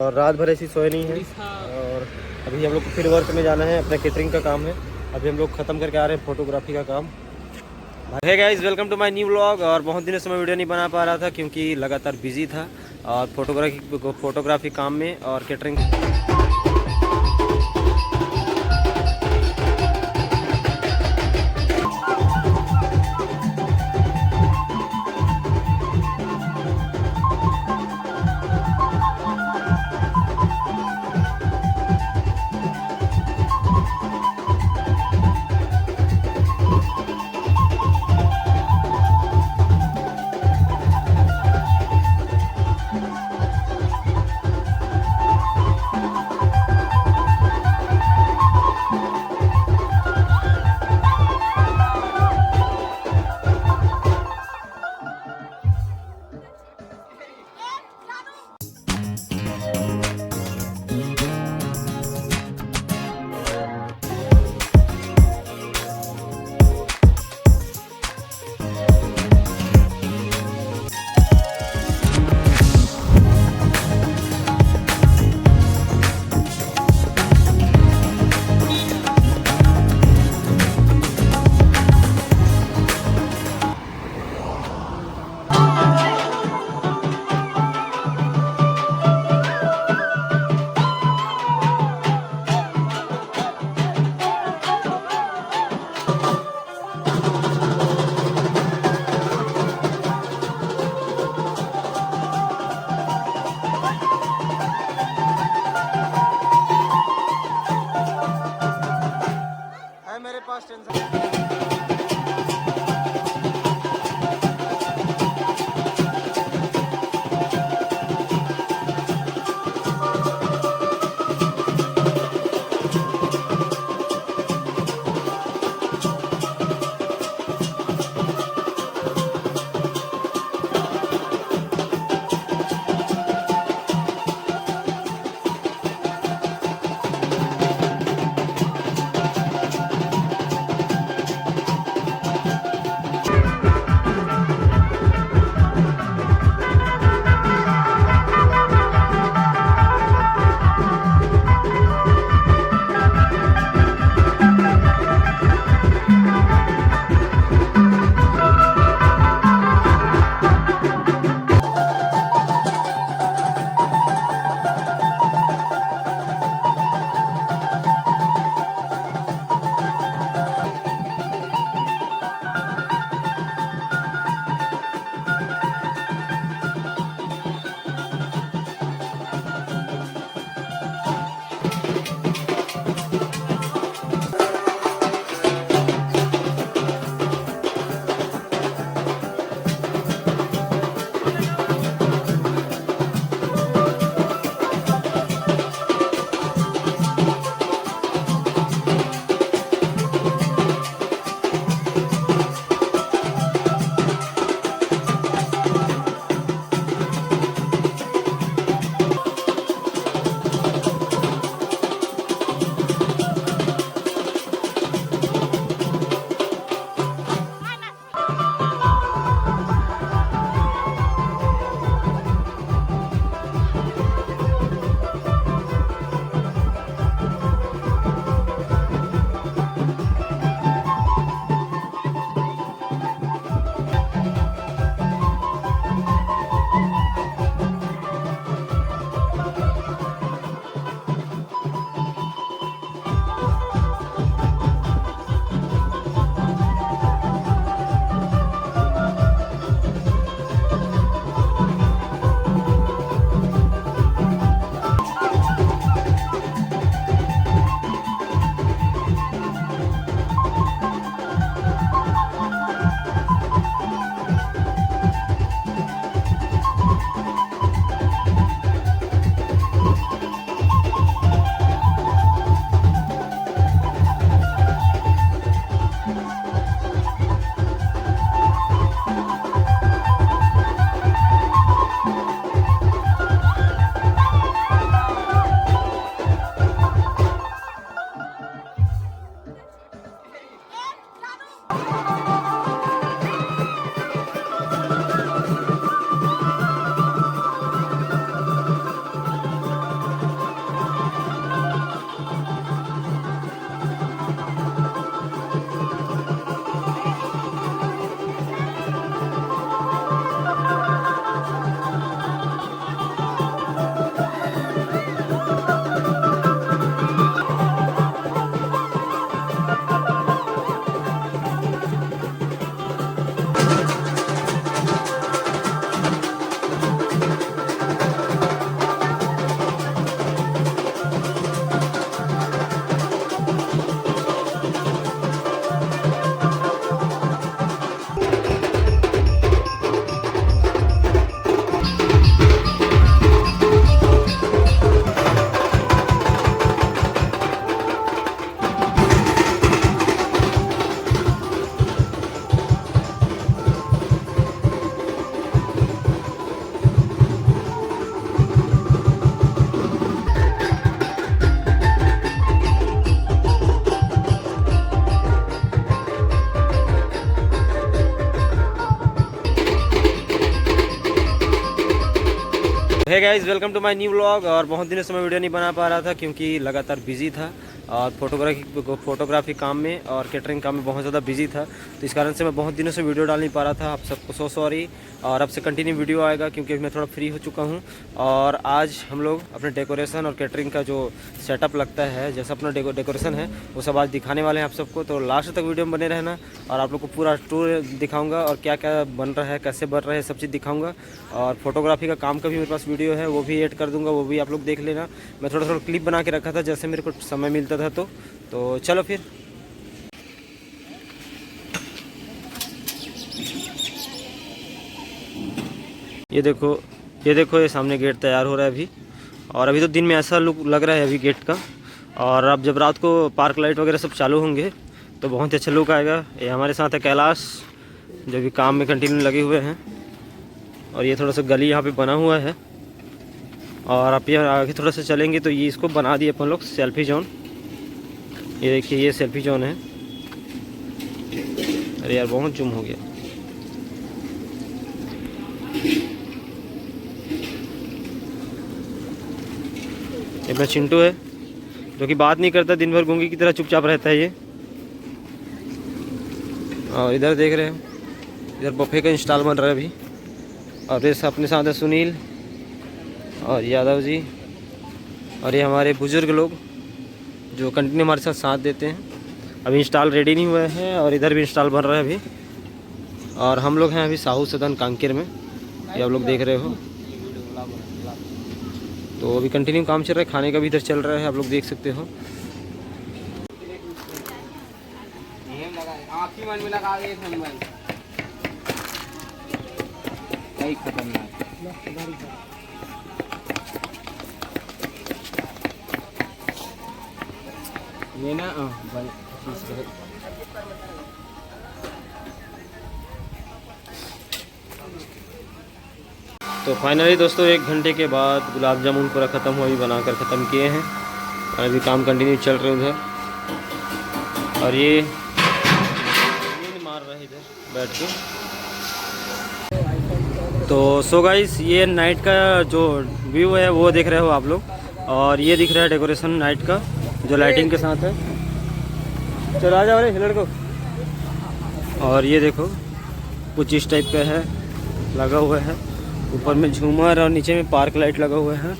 और रात भर ऐसी सोए नहीं है। और अभी हम लोग को फिर वर्क में जाना है, अपना केटरिंग का काम है। अभी हम लोग ख़त्म करके आ रहे हैं फोटोग्राफी का काम। Hey guys, welcome to my new vlog. और बहुत दिनों से मैं वीडियो नहीं बना पा रहा था क्योंकि लगातार बिजी था और फोटोग्राफी काम में और catering. Hey guys, welcome to my new vlog. और बहुत दिनों से मैं वीडियो नहीं बना पा रहा था क्योंकि लगातार बिजी था और फोटोग्राफी काम में और कैटरिंग काम में बहुत ज़्यादा बिजी था, तो इस कारण से मैं बहुत दिनों से वीडियो डाल नहीं पा रहा था। आप सबको सो सॉरी। और अब से कंटिन्यू वीडियो आएगा क्योंकि मैं थोड़ा फ्री हो चुका हूँ। और आज हम लोग अपने डेकोरेशन और कैटरिंग का जो सेटअप लगता है, जैसा अपना डेकोरेशन है, वो सब आज दिखाने वाले हैं आप सबको। तो लास्ट तक वीडियो में बने रहना और आप लोग को पूरा टूर दिखाऊंगा और क्या क्या बन रहा है, कैसे बन रहा है, सब चीज़ दिखाऊंगा। और फोटोग्राफी का काम का भी मेरे पास वीडियो है, वो भी ऐड कर दूंगा, वो भी आप लोग देख लेना। मैं थोड़ा थोड़ा क्लिप बना के रखा था जैसे मेरे को समय मिलता था। तो चलो फिर। ये देखो ये सामने गेट तैयार हो रहा है अभी। और अभी तो दिन में ऐसा लुक लग रहा है अभी गेट का। और अब जब रात को पार्क लाइट वगैरह सब चालू होंगे तो बहुत अच्छा लुक आएगा। ये हमारे साथ है कैलाश, जो भी काम में कंटिन्यू लगे हुए हैं। और ये थोड़ा सा गली यहाँ पे बना हुआ है। और आप यहाँ आगे थोड़ा सा चलेंगे तो ये इसको बना दिए अपन लोग सेल्फी जोन। ये देखिए, ये सेल्फी जोन है। अरे यार बहुत जूम हो गया। ये अपना चिंटू है जो कि बात नहीं करता, दिन भर गूंगी की तरह चुपचाप रहता है ये। और इधर देख रहे हो, इधर बफे का इंस्टॉल बन रहा है अभी। और ये अपने साथ है सुनील और यादव जी। और ये हमारे बुजुर्ग लोग जो कंटिन्यू हमारे साथ साथ देते हैं। अभी इंस्टॉल रेडी नहीं हुए हैं और इधर भी इंस्टॉल बन रहा है अभी। और हम लोग हैं अभी साहू सदन कांकेर में, ये आप लोग देख रहे हो। तो अभी कंटिन्यू काम चल रहा है, खाने का भी इधर चल रहा है, आप लोग देख सकते हो। ये ना तो फाइनली दोस्तों 1 घंटे के बाद गुलाब जामुन पूरा ख़त्म हुआ, अभी बनाकर ख़त्म किए हैं। और अभी काम कंटिन्यू चल रहे उधर। और ये मार रहा है इधर बैठ के। तो सो गाइस, ये नाइट का जो व्यू है वो देख रहे हो आप लोग। और ये दिख रहा है डेकोरेशन नाइट का जो लाइटिंग के साथ है। चलो आ जाओ रे लड़को। और ये देखो कुछ इस टाइप का है, लगा हुआ है। ऊपर में झूमर और नीचे में पार्क लाइट लगा हुआ है।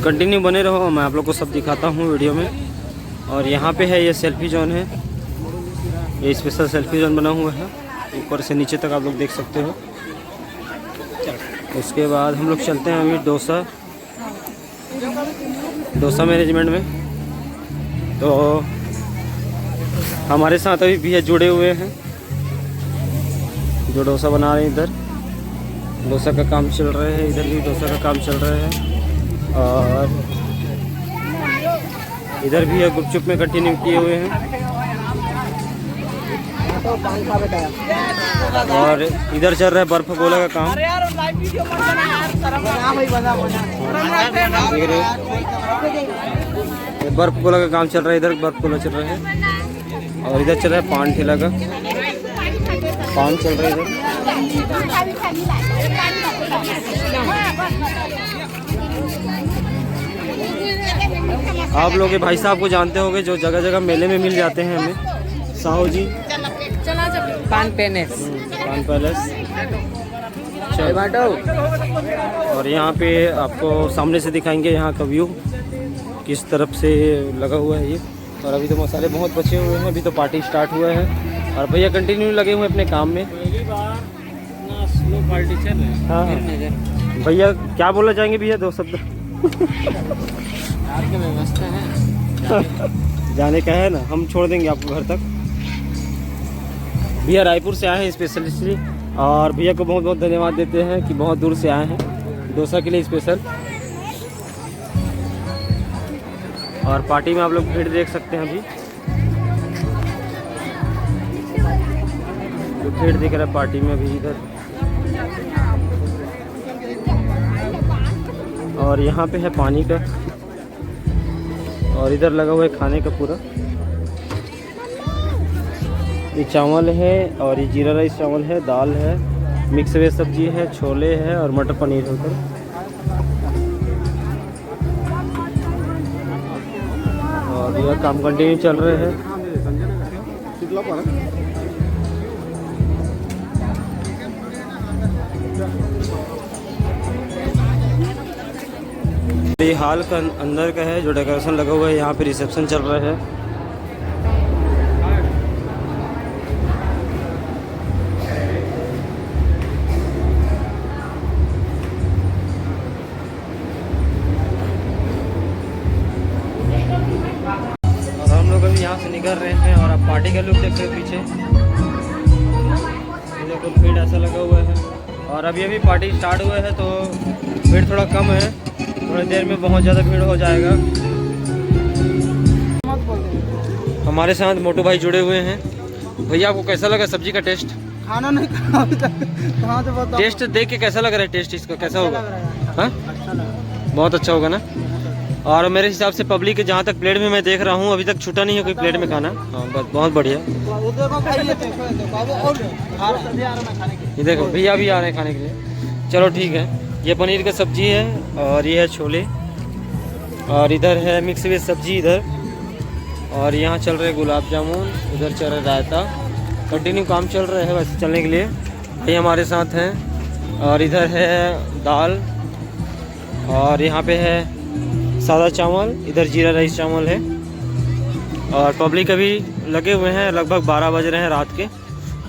कंटिन्यू बने रहो, मैं आप लोग को सब दिखाता हूँ वीडियो में। और यहाँ पे है ये सेल्फी जोन है, ये स्पेशल सेल्फी जोन बना हुआ है, ऊपर से नीचे तक आप लोग देख सकते हो। उसके बाद हम लोग चलते हैं अभी डोसा मैनेजमेंट में। तो हमारे साथ अभी भैया जुड़े हुए हैं जो डोसा बना रहे हैं। इधर डोसा का काम चल रहा है, इधर भी डोसा का काम चल रहा है। और इधर भी है गुपचुप में कंटिन्यू किए हुए हैं। और इधर चल रहा है बर्फ गोला का काम। बर्फ गोला का काम चल रहा है, इधर बर्फ गोला चल रहा है। और इधर चल रहा है पान ठेला का पान चल रहा है इधर। आप लोग के भाई साहब को जानते होंगे जो जगह जगह मेले में मिल जाते हैं हमें, साहू जी पान पैलेस। और यहाँ पे आपको सामने से दिखाएंगे यहाँ का व्यू किस तरफ से लगा हुआ है ये। और अभी तो मसाले बहुत बचे हुए हैं, अभी तो पार्टी स्टार्ट हुआ है। और भैया कंटिन्यू लगे हुए अपने काम में। स्लो पार्टी चल रही है। हाँ भैया क्या बोलना चाहेंगे भैया, 2 शब्द? व्यवस्था है जाने का है ना, हम छोड़ देंगे आपको घर तक। भैया रायपुर से आए हैं स्पेशलिस्टली। और भैया को बहुत बहुत धन्यवाद देते हैं कि बहुत दूर से आए हैं डोसा के लिए स्पेशल। और पार्टी में आप लोग भीड़ देख सकते हैं, अभी जो भीड़ दिख रहा है पार्टी में अभी इधर। और यहाँ पे है पानी का। और इधर लगा हुआ है खाने का पूरा। ये चावल है और ये जीरा राइस चावल है, दाल है मिक्स वेज सब्जी है, छोले है और मटर पनीर है ऊपर। और यह काम कंटिन्यू चल रहे हैं। ये हॉल का अंदर का है जो डेकोरेशन लगा हुआ है, यहाँ पे रिसेप्शन चल रहा है। और हम लोग अभी यहाँ से निकल रहे हैं और आप पार्टी का लुक देख रहे हो पीछे, देखो भीड़ ऐसा लगा हुआ है। और अभी पार्टी स्टार्ट हुआ है तो भीड़ थोड़ा कम है, थोड़ी देर में बहुत ज़्यादा भीड़ हो जाएगा। हमारे साथ मोटू भाई जुड़े हुए हैं। भैया आपको कैसा लगा सब्जी का टेस्ट? खाना नहीं खाना कहाँ से बताओ। टेस्ट देख के कैसा लग रहा है? टेस्ट इसका कैसा होगा? हाँ, अच्छा लगा। बहुत अच्छा होगा ना। और मेरे हिसाब से पब्लिक के जहाँ तक प्लेट में मैं देख रहा हूँ अभी तक छूटा नहीं है कोई प्लेट में खाना। हाँ बस बहुत बढ़िया। ये देखो भैया भी आ रहे हैं खाने के लिए। चलो ठीक है। ये पनीर का सब्जी है और ये है छोले और इधर है मिक्स वेज सब्जी इधर। और यहाँ चल रहे गुलाब जामुन, उधर चल रहा रायता। कंटिन्यू काम चल रहा है वैसे चलने के लिए। भाई हमारे साथ हैं। और इधर है दाल और यहाँ पे है सादा चावल, इधर जीरा राइस चावल है। और पब्लिक अभी लगे हुए हैं, लगभग 12 बज रहे हैं रात के।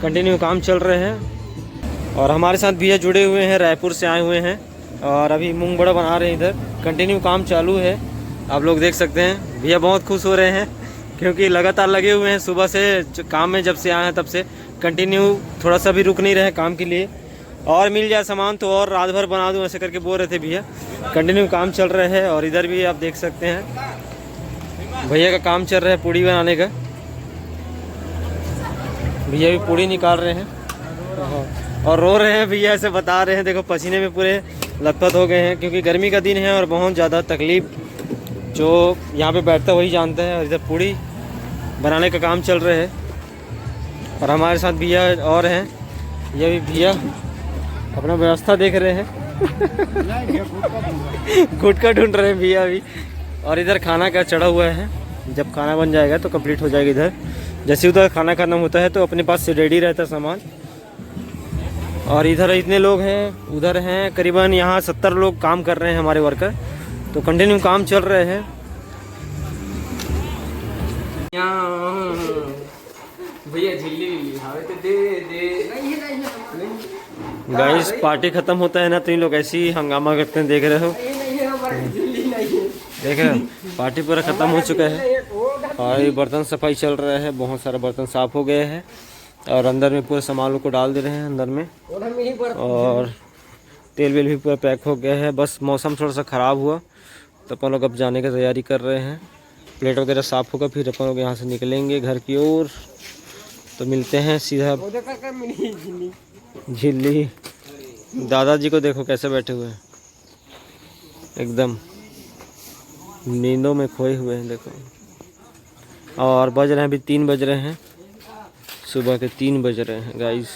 कंटिन्यू काम चल रहे हैं। और हमारे साथ भैया जुड़े हुए हैं, रायपुर से आए हुए हैं और अभी मूंग बड़ा बना रहे हैं। इधर कंटिन्यू काम चालू है, आप लोग देख सकते हैं। भैया बहुत खुश हो रहे हैं क्योंकि लगातार लगे हुए हैं सुबह से काम में। जब से आए हैं तब से कंटिन्यू, थोड़ा सा भी रुक नहीं रहे काम के लिए। और मिल जाए सामान तो और रात भर बना दूँ ऐसे करके बोल रहे थे भैया। कंटिन्यू काम चल रहा है। और इधर भी आप देख सकते हैं भैया का काम चल रहा है पूड़ी बनाने का। भैया भी पूड़ी निकाल रहे हैं और रो रहे हैं भैया, ऐसे बता रहे हैं। देखो पसीने में पूरे लथपथ हो गए हैं क्योंकि गर्मी का दिन है और बहुत ज़्यादा तकलीफ जो यहाँ पे बैठता वही जानता है। और इधर पूड़ी बनाने का काम चल रहा है। और हमारे साथ भैया और हैं, ये भी भैया अपना व्यवस्था देख रहे हैं। गुटका ढूंढ रहे हैं भैया भी। और इधर खाना का चढ़ा हुआ है, जब खाना बन जाएगा तो कंप्लीट हो जाएगा। इधर जैसे उधर खाना खत्म होता है तो अपने पास से रेडी रहता है सामान। और इधर इतने लोग हैं, उधर हैं करीबन यहाँ 70 लोग काम कर रहे हैं हमारे वर्कर। तो कंटिन्यू काम चल रहे हैं। भैया गाइस पार्टी खत्म होता है ना तो इन लोग ऐसे ही हंगामा करते हैं, देख रहे हो। देख रहे हो पार्टी पूरा खत्म हो चुका है। और ये बर्तन सफाई चल रहा है, बहुत सारे बर्तन साफ हो गए हैं। और अंदर में पूरे सामानों को डाल दे रहे हैं अंदर में। और तेल वेल भी पूरा पैक हो गया है। बस मौसम थोड़ा सा ख़राब हुआ तो अपन लोग अब जाने की तैयारी कर रहे हैं। प्लेट वगैरह साफ़ होगा फिर अपन लोग यहाँ से निकलेंगे घर की ओर। तो मिलते हैं सीधा झिल्ली। दादाजी को देखो कैसे बैठे हुए हैं, एकदम नींदों में खोए हुए हैं देखो। और बज रहे हैं अभी 3 बज रहे हैं, सुबह के 3 बज रहे हैं गाइस।